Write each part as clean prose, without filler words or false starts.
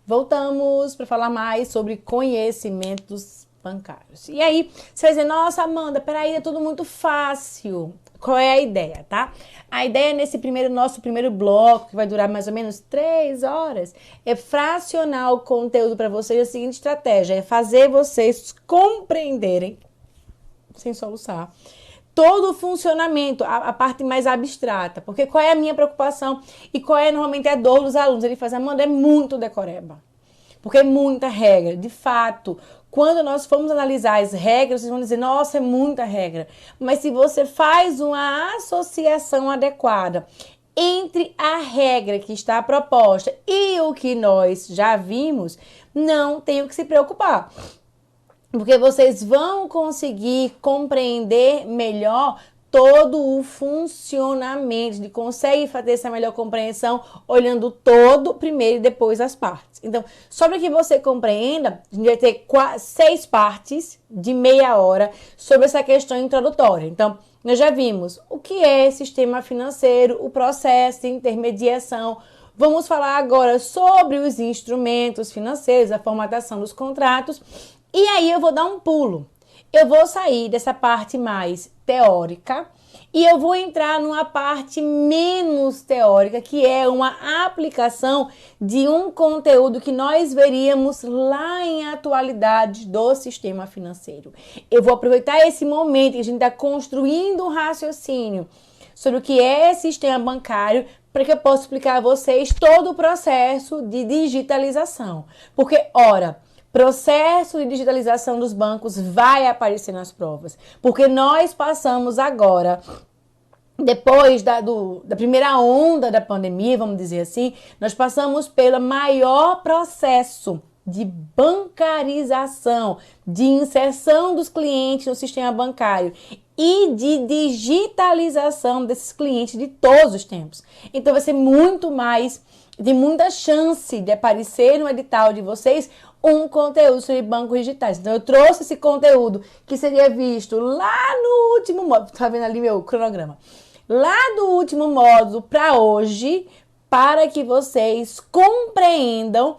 Voltamos para falar mais sobre conhecimentos bancários. E aí, você vai dizer, nossa, Amanda, peraí, é tudo muito fácil. Qual é a ideia, tá? A ideia nesse nosso primeiro bloco, que vai durar mais ou menos 3 horas, é fracionar o conteúdo para vocês. A seguinte estratégia é fazer vocês compreenderem, sem soluçar, todo o funcionamento, a parte mais abstrata. Porque qual é a minha preocupação e qual é normalmente a dor dos alunos? Ele faz, Amanda, é muito decoreba. Porque é muita regra. De fato, quando nós formos analisar as regras, vocês vão dizer, nossa, é muita regra. Mas se você faz uma associação adequada entre a regra que está proposta e o que nós já vimos, não tem o que se preocupar. Porque vocês vão conseguir compreender melhor todo o funcionamento, consegue fazer essa melhor compreensão olhando todo primeiro e depois as partes. Então, só para que você compreenda, a gente vai ter 6 partes de meia hora sobre essa questão introdutória. Então, nós já vimos o que é sistema financeiro, o processo de intermediação. Vamos falar agora sobre os instrumentos financeiros, a formatação dos contratos. E aí eu vou dar um pulo. Eu vou sair dessa parte mais teórica e eu vou entrar numa parte menos teórica, que é uma aplicação de um conteúdo que nós veríamos lá em atualidade do sistema financeiro. Eu vou aproveitar esse momento que a gente está construindo um raciocínio sobre o que é sistema bancário para que eu possa explicar a vocês todo o processo de digitalização. Porque, ora, processo de digitalização dos bancos vai aparecer nas provas, porque nós passamos agora, depois da primeira onda da pandemia, vamos dizer assim, nós passamos pelo maior processo de bancarização, de inserção dos clientes no sistema bancário e de digitalização desses clientes de todos os tempos. Então vai ser muito mais, de muita chance de aparecer no edital de vocês um conteúdo sobre bancos digitais. Então, eu trouxe esse conteúdo que seria visto lá no último módulo. Tá vendo ali meu cronograma? Lá do último módulo para hoje, para que vocês compreendam,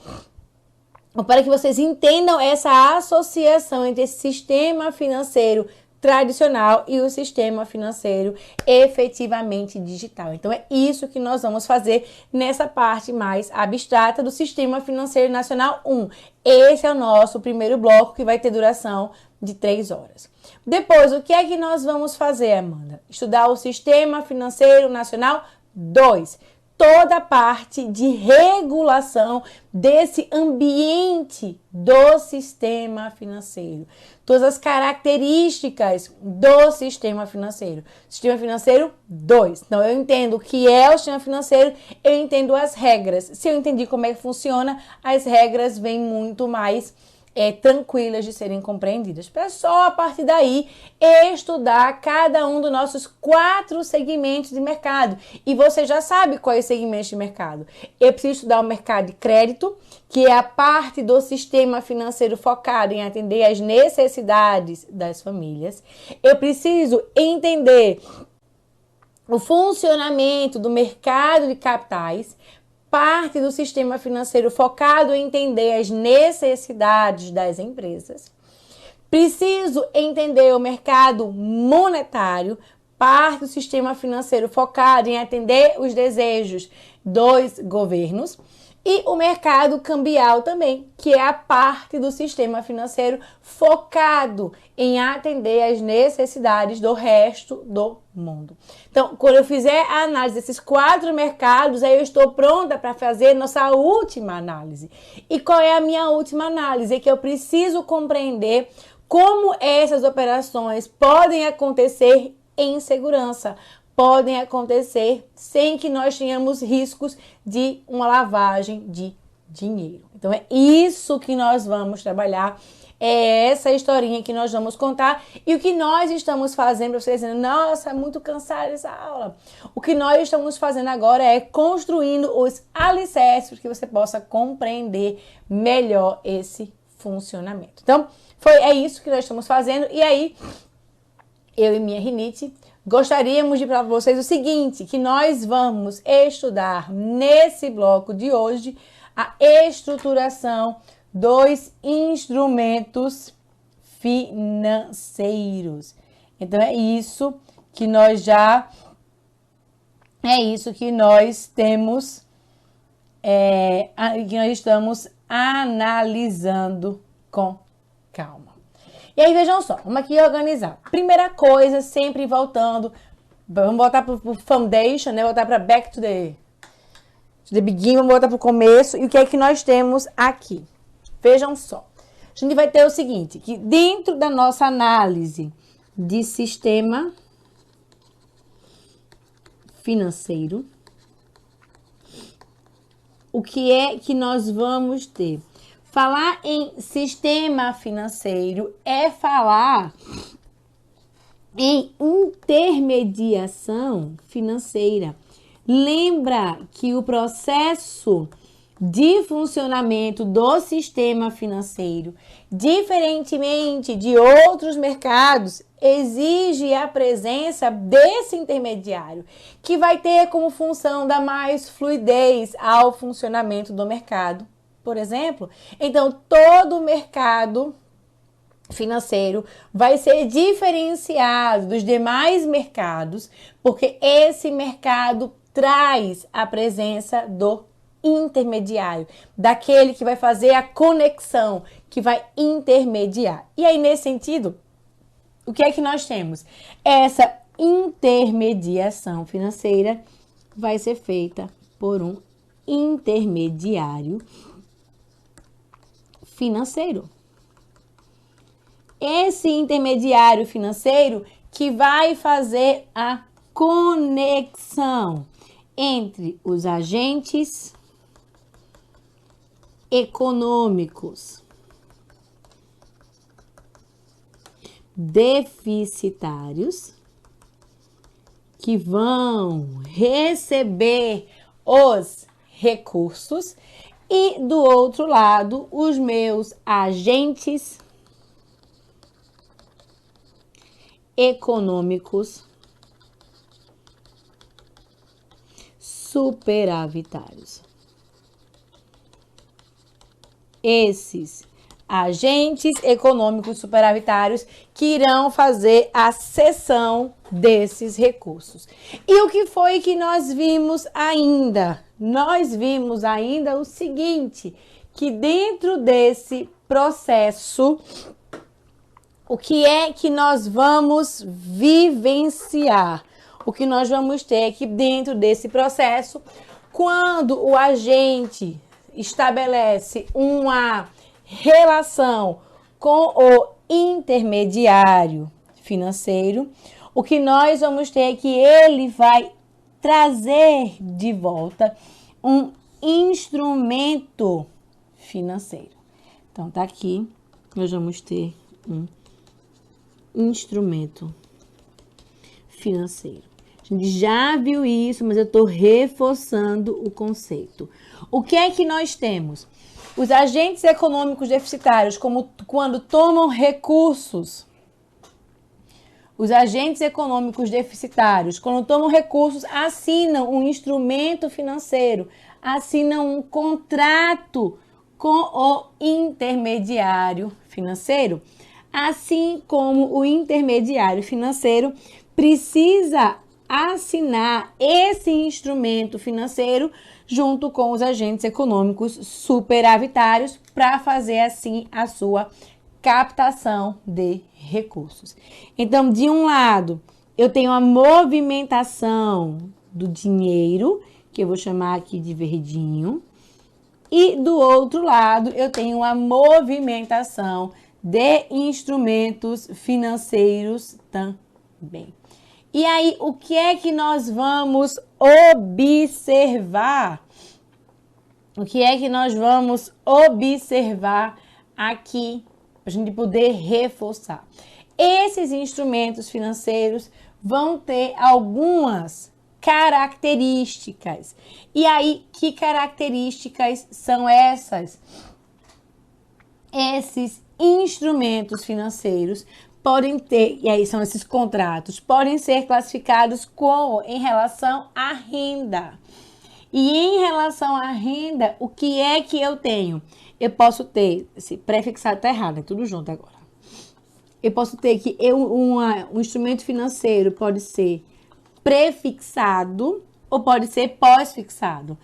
ou para que vocês entendam essa associação entre esse sistema financeiro tradicional e o sistema financeiro efetivamente digital. Então, é isso que nós vamos fazer nessa parte mais abstrata do Sistema Financeiro Nacional 1. Esse é o nosso primeiro bloco, que vai ter duração de 3 horas. Depois, o que é que nós vamos fazer, Amanda? Estudar o Sistema Financeiro Nacional 2. Toda a parte de regulação desse ambiente do sistema financeiro. Todas as características do sistema financeiro. Sistema financeiro 2. Então, eu entendo o que é o sistema financeiro, eu entendo as regras. Se eu entendi como é que funciona, as regras vêm muito mais tranquilas de serem compreendidas. Para só a partir daí estudar cada um dos nossos 4 segmentos de mercado. E você já sabe quais segmentos de mercado. Eu preciso estudar o mercado de crédito, que é a parte do sistema financeiro focado em atender às necessidades das famílias. Eu preciso entender o funcionamento do mercado de capitais, parte do sistema financeiro focado em entender as necessidades das empresas. Preciso entender o mercado monetário, parte do sistema financeiro focado em atender os desejos dos governos. E o mercado cambial também, que é a parte do sistema financeiro focado em atender às necessidades do resto do mundo. Então, quando eu fizer a análise desses 4 mercados, aí eu estou pronta para fazer nossa última análise. E qual é a minha última análise? É que eu preciso compreender como essas operações podem acontecer em segurança, podem acontecer sem que nós tenhamos riscos de uma lavagem de dinheiro. Então, é isso que nós vamos trabalhar, é essa historinha que nós vamos contar. E o que nós estamos fazendo, para vocês dizendo, nossa, muito cansada essa aula. O que nós estamos fazendo agora é construindo os alicerces para que você possa compreender melhor esse funcionamento. Então, é isso que nós estamos fazendo. E aí, eu e minha rinite gostaríamos de falar para vocês o seguinte, que nós vamos estudar nesse bloco de hoje a estruturação dos instrumentos financeiros. Então, é isso que nós temos, que nós estamos analisando com calma. E aí, vejam só, vamos aqui organizar. Primeira coisa, sempre voltando, vamos voltar para o foundation, né? Voltar para back to the beginning, vamos voltar para o começo. E o que é que nós temos aqui? Vejam só. A gente vai ter o seguinte, que dentro da nossa análise de sistema financeiro, o que é que nós vamos ter? Falar em sistema financeiro é falar em intermediação financeira. Lembra que o processo de funcionamento do sistema financeiro, diferentemente de outros mercados, exige a presença desse intermediário, que vai ter como função dar mais fluidez ao funcionamento do mercado, por exemplo. Então, todo o mercado financeiro vai ser diferenciado dos demais mercados, porque esse mercado traz a presença do intermediário, daquele que vai fazer a conexão, que vai intermediar. E aí, nesse sentido, o que é que nós temos? Essa intermediação financeira vai ser feita por um intermediário financeiro. Esse intermediário financeiro que vai fazer a conexão entre os agentes econômicos deficitários que vão receber os recursos e, do outro lado, os meus agentes econômicos superavitários. Esses agentes econômicos superavitários que irão fazer a cessão desses recursos. E o que foi que nós vimos ainda? Nós vimos ainda o seguinte, que dentro desse processo, o que é que nós vamos vivenciar? O que nós vamos ter aqui dentro desse processo, quando o agente estabelece uma relação com o intermediário financeiro, o que nós vamos ter é que ele vai trazer de volta um instrumento financeiro. Então, tá aqui, nós vamos ter um instrumento financeiro. A gente já viu isso, mas eu estou reforçando o conceito. O que é que nós temos? Os agentes econômicos deficitários, como quando tomam recursos. Os agentes econômicos deficitários, quando tomam recursos, assinam um instrumento financeiro, assinam um contrato com o intermediário financeiro. Assim como o intermediário financeiro precisa assinar esse instrumento financeiro junto com os agentes econômicos superavitários para fazer assim a sua captação de recursos. Então, de um lado, eu tenho a movimentação do dinheiro, que eu vou chamar aqui de verdinho, e do outro lado, eu tenho a movimentação de instrumentos financeiros também. E aí, o que é que nós vamos observar? O que é que nós vamos observar aqui para a gente poder reforçar? Esses instrumentos financeiros vão ter algumas características. E aí, que características são essas? Esses instrumentos financeiros podem ter, e aí são esses contratos, podem ser classificados em relação à renda. E em relação à renda, o que é que eu tenho? Eu posso ter, esse prefixado tá errado, é tudo junto agora. Eu posso ter que um instrumento financeiro pode ser prefixado ou pode ser pós-fixado.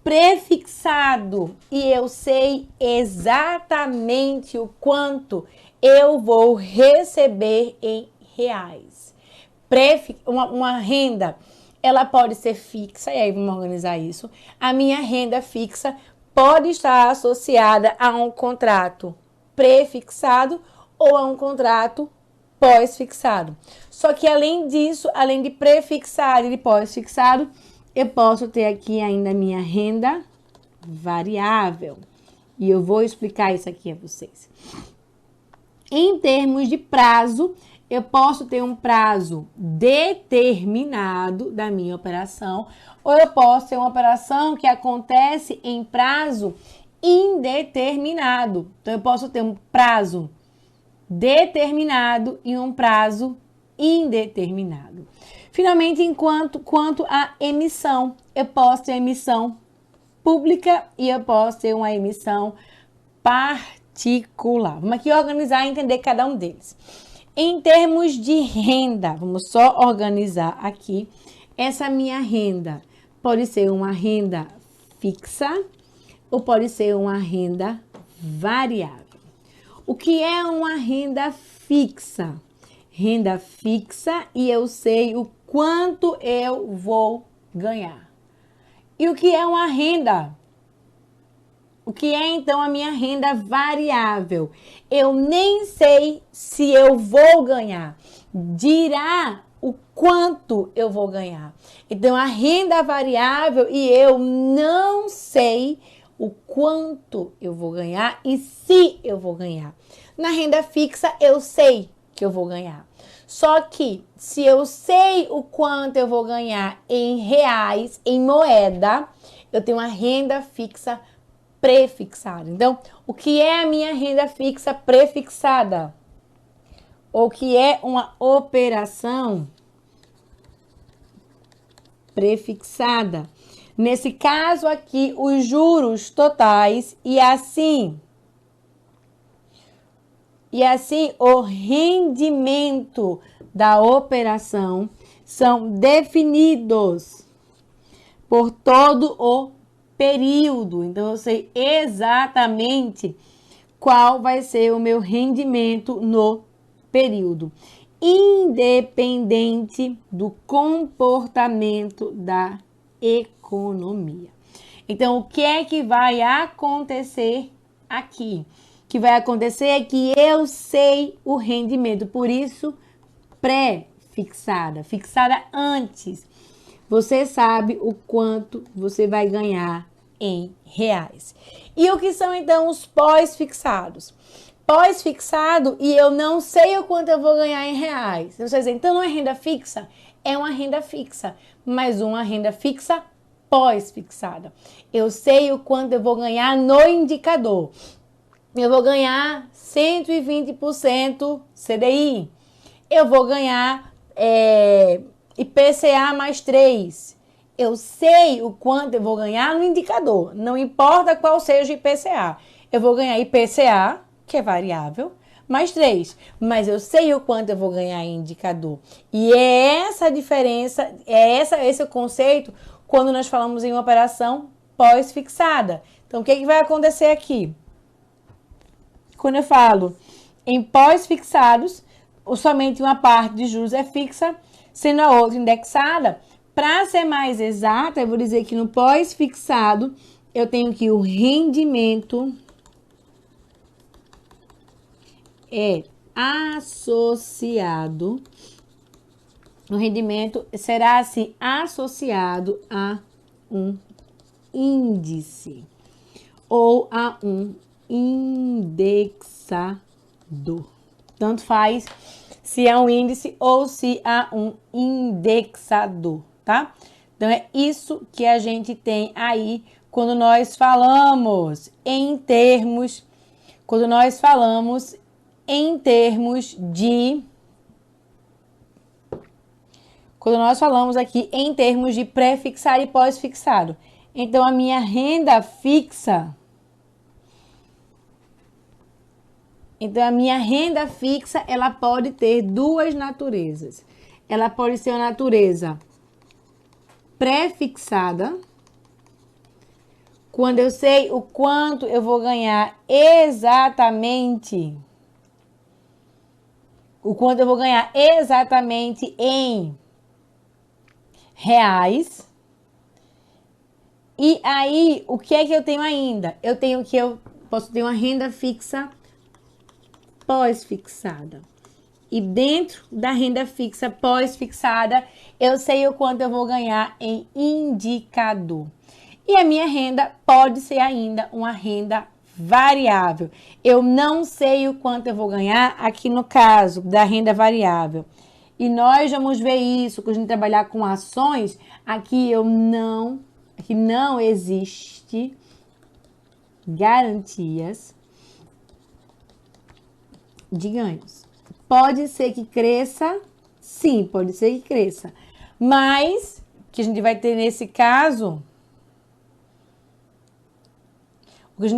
Prefixado, e eu sei exatamente o quanto eu vou receber em reais. Uma renda, ela pode ser fixa, e aí vamos organizar isso. A minha renda fixa pode estar associada a um contrato prefixado ou a um contrato pós-fixado. Só que além disso, além de prefixado e de pós-fixado, eu posso ter aqui ainda a minha renda variável. E eu vou explicar isso aqui a vocês. Em termos de prazo, eu posso ter um prazo determinado da minha operação, ou eu posso ter uma operação que acontece em prazo indeterminado. Então, eu posso ter um prazo determinado e um prazo indeterminado. Finalmente, quanto à emissão, eu posso ter emissão pública e eu posso ter uma emissão particular. Vamos aqui organizar e entender cada um deles. Em termos de renda, vamos só organizar aqui. Essa minha renda pode ser uma renda fixa ou pode ser uma renda variável. O que é uma renda fixa? Renda fixa e eu sei o quanto eu vou ganhar. E o que é uma renda? O que é então a minha renda variável? Eu nem sei se eu vou ganhar. Dirá o quanto eu vou ganhar. Então a renda variável e eu não sei o quanto eu vou ganhar e se eu vou ganhar. Na renda fixa eu sei que eu vou ganhar. Só que se eu sei o quanto eu vou ganhar em reais, em moeda, eu tenho uma renda fixa prefixada. Então, o que é a minha renda fixa prefixada? Ou que é uma operação prefixada? Nesse caso aqui, os juros totais e assim o rendimento da operação são definidos por todo o período. Então, eu sei exatamente qual vai ser o meu rendimento no período, independente do comportamento da economia. Então, o que é que vai acontecer aqui? O que vai acontecer é que eu sei o rendimento, por isso pré-fixada, fixada antes. Você sabe o quanto você vai ganhar em reais. E o que são então os pós-fixados? Pós-fixado e eu não sei o quanto eu vou ganhar em reais. Você diz, então não é renda fixa? É uma renda fixa, mas uma renda fixa pós-fixada. Eu sei o quanto eu vou ganhar no indicador. Eu vou ganhar 120% CDI. Eu vou ganhar IPCA mais 3. Eu sei o quanto eu vou ganhar no indicador. Não importa qual seja o IPCA. Eu vou ganhar IPCA, que é variável, mais 3. Mas eu sei o quanto eu vou ganhar em indicador. E é essa a diferença, esse o conceito quando nós falamos em uma operação pós-fixada. Então, o que vai acontecer aqui? Quando eu falo em pós-fixados, somente uma parte de juros é fixa, sendo a outra indexada. Para ser mais exata, eu vou dizer que no pós-fixado, eu tenho que o rendimento é associado, o rendimento será assim associado a um índice ou a um indexador. Tanto faz se é um índice ou se há um indexador, tá? Então é isso que a gente tem aí quando nós falamos em termos aqui em termos de pré-fixado e pós-fixado. Então, a minha renda fixa... Então, a minha renda fixa, ela pode ter duas naturezas. Ela pode ser uma natureza pré-fixada, quando eu sei o quanto eu vou ganhar exatamente, em reais. E aí, o que é que eu tenho ainda? Eu posso ter uma renda fixa pós-fixada. E dentro da renda fixa pós-fixada, eu sei o quanto eu vou ganhar em indicador. E a minha renda pode ser ainda uma renda variável. Eu não sei o quanto eu vou ganhar aqui no caso da renda variável. E nós vamos ver isso quando a gente trabalhar com ações. Aqui não existe garantias de ganhos. Pode ser que cresça, sim, pode ser que cresça. Mas, o que a gente vai ter nesse caso... O que a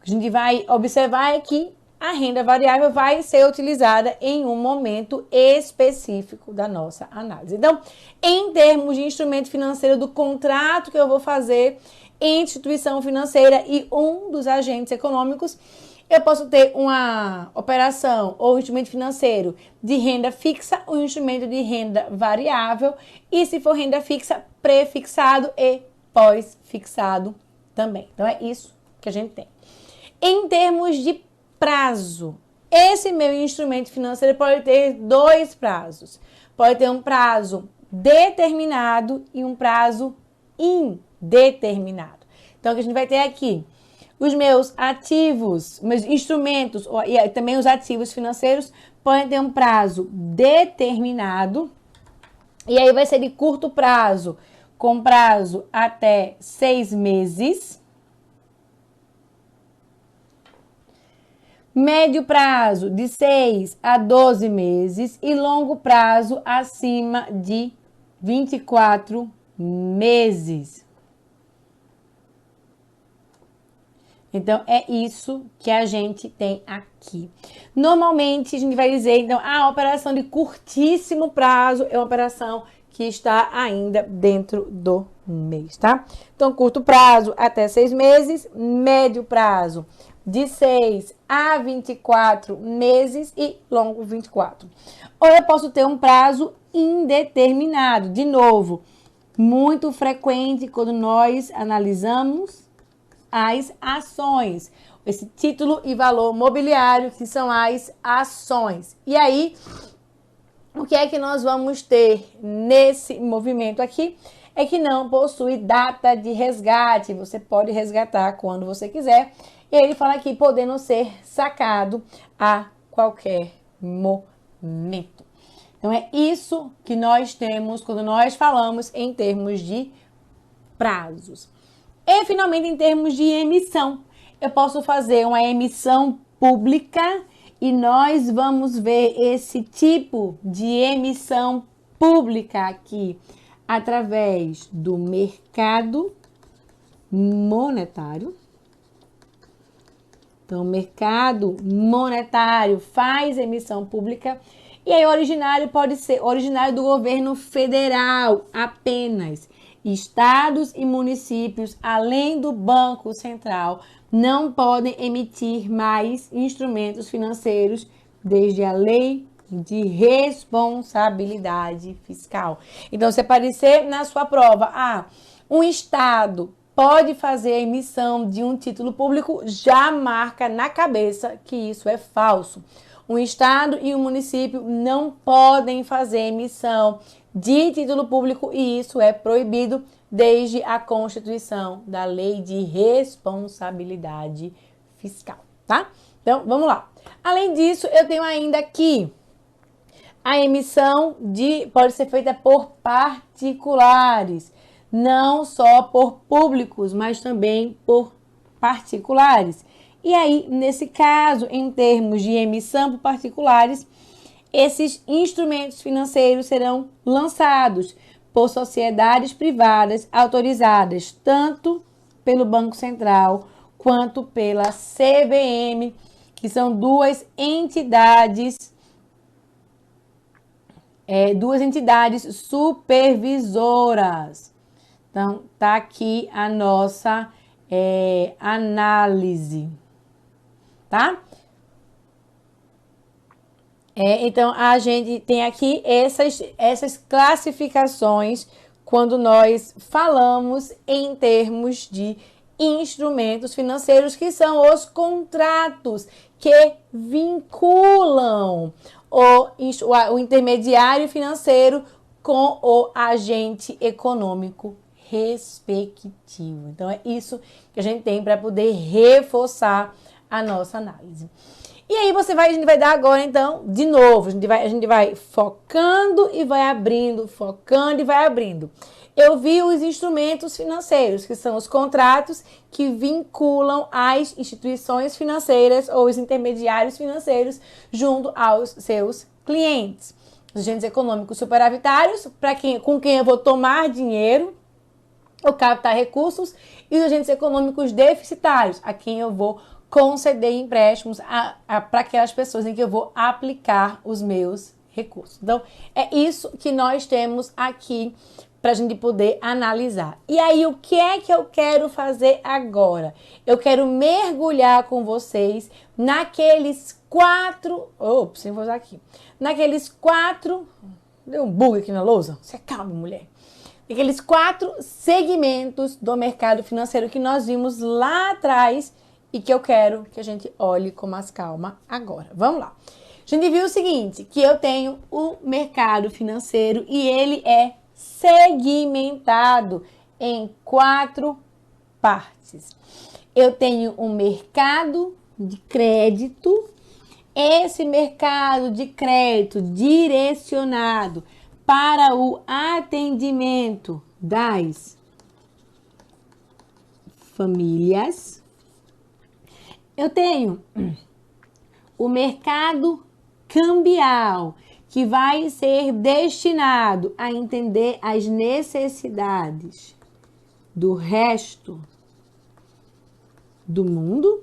gente vai observar é que a renda variável vai ser utilizada em um momento específico da nossa análise. Então, em termos de instrumento financeiro do contrato que eu vou fazer em instituição financeira e um dos agentes econômicos, eu posso ter uma operação ou instrumento financeiro de renda fixa ou instrumento de renda variável. E se for renda fixa, pré-fixado e pós-fixado também. Então, é isso que a gente tem. Em termos de prazo, esse meu instrumento financeiro pode ter dois prazos. Pode ter um prazo determinado e um prazo indeterminado. Então, o que a gente vai ter aqui? Os meus ativos, meus instrumentos e também os ativos financeiros podem ter um prazo determinado. E aí vai ser de curto prazo, com prazo até 6 meses. Médio prazo de 6 a 12 meses. E longo prazo acima de 24 meses. Então, é isso que a gente tem aqui. Normalmente, a gente vai dizer, então, a operação de curtíssimo prazo é uma operação que está ainda dentro do mês, tá? Então, curto prazo até 6 meses, médio prazo de 6 a 24 meses e longo 24. Ou eu posso ter um prazo indeterminado. De novo, muito frequente quando nós analisamos as ações, esse título e valor mobiliário, que são as ações. E aí, o que é que nós vamos ter nesse movimento aqui? É que não possui data de resgate. Você pode resgatar quando você quiser. E ele fala aqui, podendo ser sacado a qualquer momento. Então, é isso que nós temos quando nós falamos em termos de prazos. E, finalmente, em termos de emissão, eu posso fazer uma emissão pública e nós vamos ver esse tipo de emissão pública aqui através do mercado monetário. Então, o mercado monetário faz emissão pública e aí originário pode ser originário do governo federal apenas. Estados e municípios, além do Banco Central, não podem emitir mais instrumentos financeiros desde a lei de responsabilidade fiscal. Então, se aparecer na sua prova, um Estado pode fazer a emissão de um título público, já marca na cabeça que isso é falso. Um Estado e um município não podem fazer emissão de título público e isso é proibido desde a Constituição da Lei de Responsabilidade Fiscal, tá? Então, vamos lá. Além disso, eu tenho ainda aqui a emissão pode ser feita por particulares, não só por públicos, mas também por particulares. E aí, nesse caso, em termos de emissão por particulares, Esses instrumentos financeiros serão lançados por sociedades privadas autorizadas tanto pelo Banco Central quanto pela CVM, que são duas entidades supervisoras. Então, tá aqui a nossa análise, tá? Então, a gente tem aqui essas classificações quando nós falamos em termos de instrumentos financeiros, que são os contratos que vinculam o intermediário financeiro com o agente econômico respectivo. Então, é isso que a gente tem para poder reforçar a nossa análise. E aí a gente vai dar agora, então, de novo, a gente vai focando e vai abrindo, focando e vai abrindo. Eu vi os instrumentos financeiros, que são os contratos que vinculam as instituições financeiras ou os intermediários financeiros junto aos seus clientes. Os agentes econômicos superavitários, com quem eu vou tomar dinheiro, ou captar recursos, e os agentes econômicos deficitários, a quem eu vou conceder empréstimos para aquelas pessoas em que eu vou aplicar os meus recursos. Então, é isso que nós temos aqui para a gente poder analisar. E aí, o que é que eu quero fazer agora? Eu quero mergulhar com vocês naqueles quatro... Ops, eu vou usar aqui. Naqueles quatro... Deu um bug aqui na lousa? Você calma, mulher. Aqueles 4 segmentos do mercado financeiro que nós vimos lá atrás e que eu quero que a gente olhe com mais calma agora. Vamos lá. A gente viu o seguinte, que eu tenho o mercado financeiro e ele é segmentado em 4 partes. Eu tenho um mercado de crédito. Esse mercado de crédito direcionado para o atendimento das famílias. Eu tenho o mercado cambial, que vai ser destinado a entender as necessidades do resto do mundo.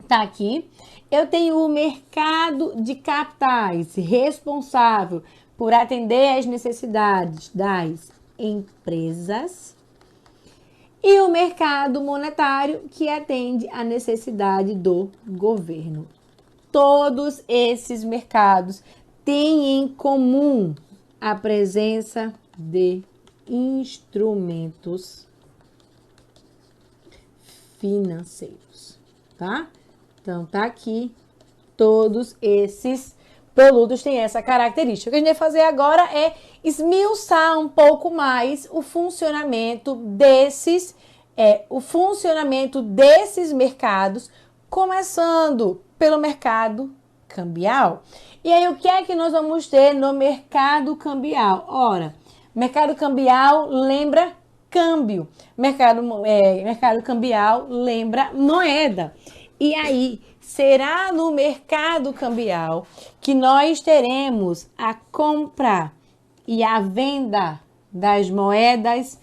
Tá aqui. Eu tenho o mercado de capitais, responsável por atender às necessidades das empresas. E o mercado monetário, que atende à necessidade do governo. Todos esses mercados têm em comum a presença de instrumentos financeiros, tá? Então, tá aqui, todos esses produtos têm essa característica. O que a gente vai fazer agora é esmiuçar um pouco mais o funcionamento desses mercados, começando pelo mercado cambial. E aí, o que é que nós vamos ter no mercado cambial? Ora, mercado cambial lembra câmbio. Mercado cambial lembra moeda. E aí, será no mercado cambial que nós teremos a compra e a venda das moedas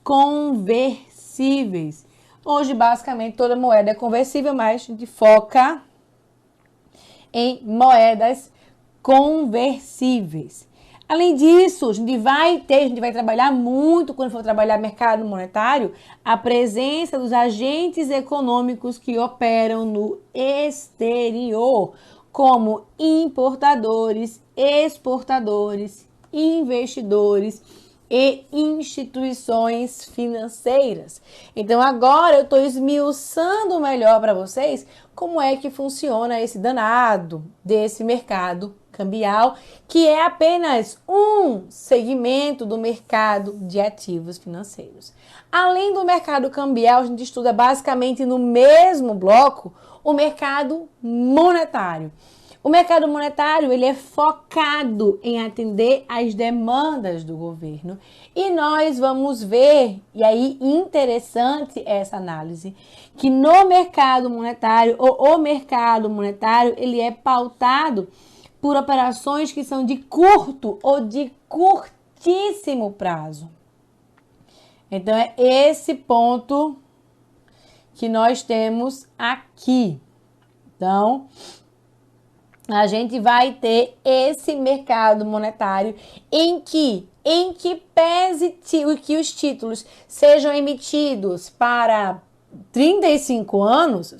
conversíveis. Hoje, basicamente, toda moeda é conversível, mas a gente foca em moedas conversíveis. Além disso, a gente vai trabalhar muito, quando for trabalhar mercado monetário, a presença dos agentes econômicos que operam no exterior, como importadores, exportadores, investidores e instituições financeiras. Então, agora eu estou esmiuçando melhor para vocês como é que funciona esse danado desse mercado cambial, que é apenas um segmento do mercado de ativos financeiros. Além do mercado cambial, a gente estuda basicamente no mesmo bloco o mercado monetário. O mercado monetário, ele é focado em atender às demandas do governo. E nós vamos ver, e aí interessante essa análise, que no mercado monetário, o mercado monetário, ele é pautado por operações que são de curto ou de curtíssimo prazo. Então, é esse ponto que nós temos aqui. Então, a gente vai ter esse mercado monetário em que pese que os títulos sejam emitidos para 35 anos,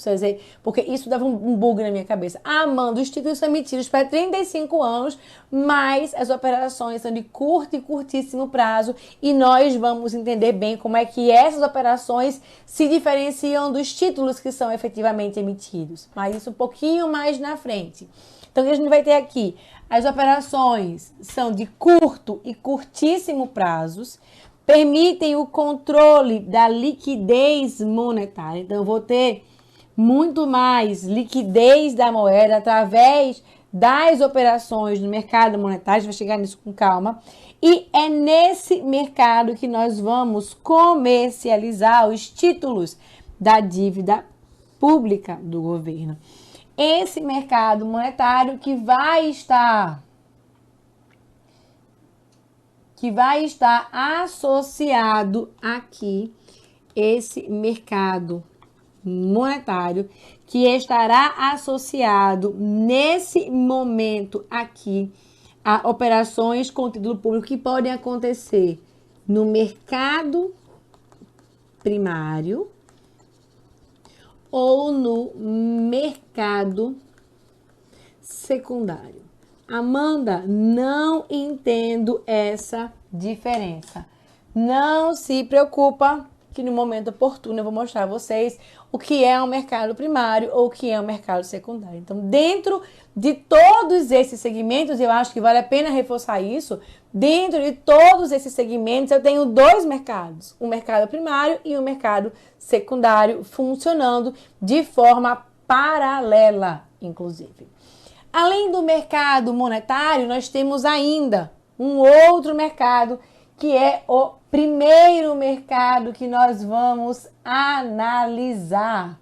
porque isso dava um bug na minha cabeça. Amanda, os títulos são emitidos para 35 anos, mas as operações são de curto e curtíssimo prazo, e nós vamos entender bem como é que essas operações se diferenciam dos títulos que são efetivamente emitidos. Mas isso um pouquinho mais na frente. Então, o que a gente vai ter aqui? As operações são de curto e curtíssimo prazos, permitem o controle da liquidez monetária. Então, eu vou ter muito mais liquidez da moeda através das operações no mercado monetário. A gente vai chegar nisso com calma. E é nesse mercado que nós vamos comercializar os títulos da dívida pública do governo. Esse mercado monetário que vai estar associado aqui, esse mercado monetário que estará associado nesse momento aqui a operações com título público que podem acontecer no mercado primário ou no mercado secundário. Amanda, não entendo essa diferença. Não se preocupa que no momento oportuno eu vou mostrar a vocês o que é um mercado primário ou o que é um mercado secundário. Então, dentro de todos esses segmentos, eu acho que vale a pena reforçar isso, dentro de todos esses segmentos eu tenho dois mercados, um mercado primário e um mercado secundário funcionando de forma paralela, inclusive. Além do mercado monetário, nós temos ainda um outro mercado, que é o primeiro mercado que nós vamos analisar.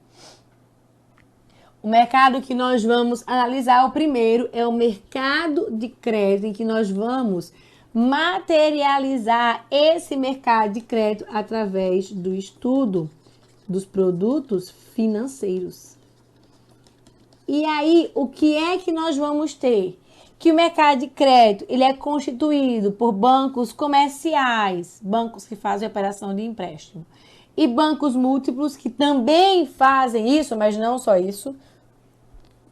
O mercado que nós vamos analisar, o primeiro, é o mercado de crédito, em que nós vamos materializar esse mercado de crédito através do estudo dos produtos financeiros. E aí, o que é que nós vamos ter? Que o mercado de crédito, ele é constituído por bancos comerciais, bancos que fazem operação de empréstimo, e bancos múltiplos que também fazem isso, mas não só isso.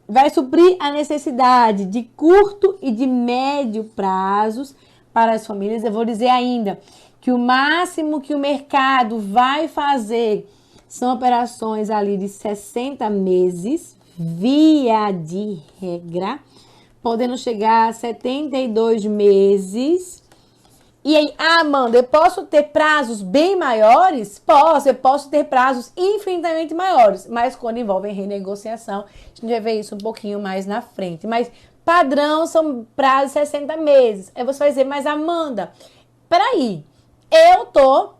Vai suprir a necessidade de curto e de médio prazos para as famílias. Eu vou dizer ainda que o máximo que o mercado vai fazer são operações ali de 60 meses, via de regra, podendo chegar a 72 meses. E aí, Amanda, eu posso ter prazos bem maiores? Posso, eu posso ter prazos infinitamente maiores, mas quando envolvem renegociação, a gente vai ver isso um pouquinho mais na frente. Mas padrão são prazos de 60 meses. Aí você vai dizer, mas Amanda, peraí, eu tô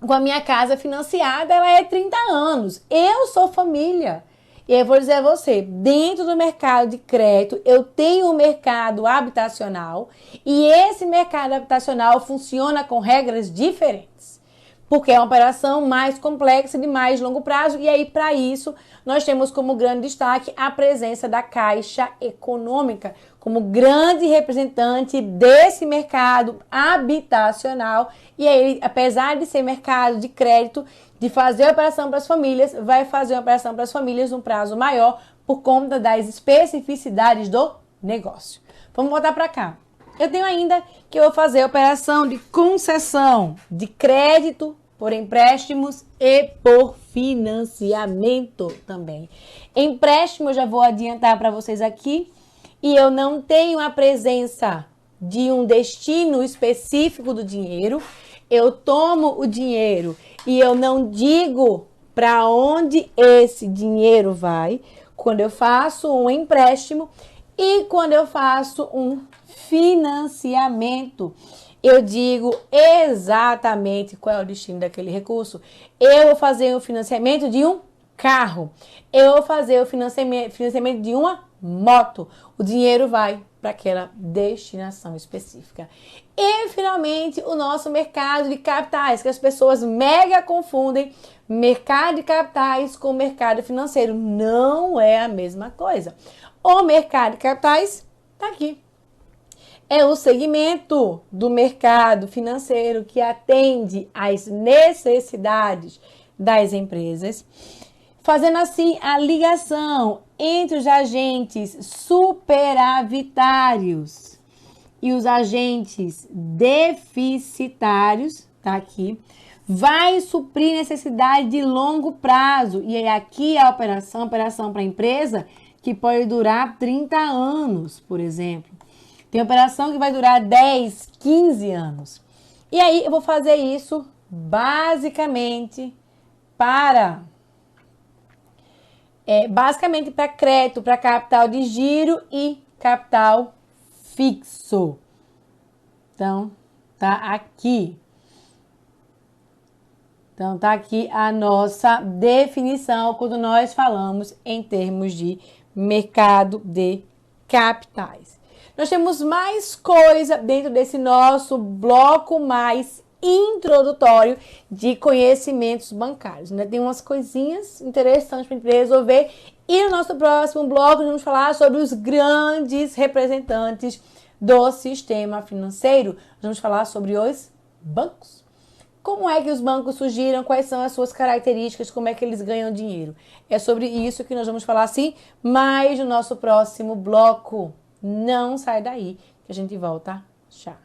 com a minha casa financiada, ela é 30 anos, eu sou família. E eu vou dizer a você, dentro do mercado de crédito, eu tenho um mercado habitacional e esse mercado habitacional funciona com regras diferentes, porque é uma operação mais complexa, de mais longo prazo, e aí para isso nós temos como grande destaque a presença da Caixa Econômica, como grande representante desse mercado habitacional, e aí, apesar de ser mercado de crédito, de fazer a operação para as famílias, vai fazer a operação para as famílias num prazo maior por conta das especificidades do negócio. Vamos voltar para cá. Eu tenho ainda que eu vou fazer a operação de concessão de crédito por empréstimos e por financiamento também. Empréstimo eu já vou adiantar para vocês aqui, e eu não tenho a presença de um destino específico do dinheiro. Eu tomo o dinheiro e eu não digo para onde esse dinheiro vai quando eu faço um empréstimo e quando eu faço um financiamento. Eu digo exatamente qual é o destino daquele recurso. Eu vou fazer o financiamento de um carro. Eu vou fazer o financiamento de uma remoto. O dinheiro vai para aquela destinação específica. E, finalmente, o nosso mercado de capitais, que as pessoas mega confundem mercado de capitais com mercado financeiro. Não é a mesma coisa. O mercado de capitais está aqui. É o segmento do mercado financeiro que atende às necessidades das empresas, fazendo assim a ligação entre os agentes superavitários e os agentes deficitários, tá aqui, vai suprir necessidade de longo prazo. E aí aqui a operação para a empresa que pode durar 30 anos, por exemplo. Tem operação que vai durar 10, 15 anos. E aí eu vou fazer isso basicamente para crédito, para capital de giro e capital fixo. Então, tá aqui. Então, tá aqui a nossa definição quando nós falamos em termos de mercado de capitais. Nós temos mais coisa dentro desse nosso bloco mais introdutório de conhecimentos bancários, né? Tem umas coisinhas interessantes para a gente resolver. E no nosso próximo bloco, nós vamos falar sobre os grandes representantes do sistema financeiro. Nós vamos falar sobre os bancos. Como é que os bancos surgiram? Quais são as suas características? Como é que eles ganham dinheiro? É sobre isso que nós vamos falar, sim, mas no nosso próximo bloco. Não sai daí, que a gente volta já.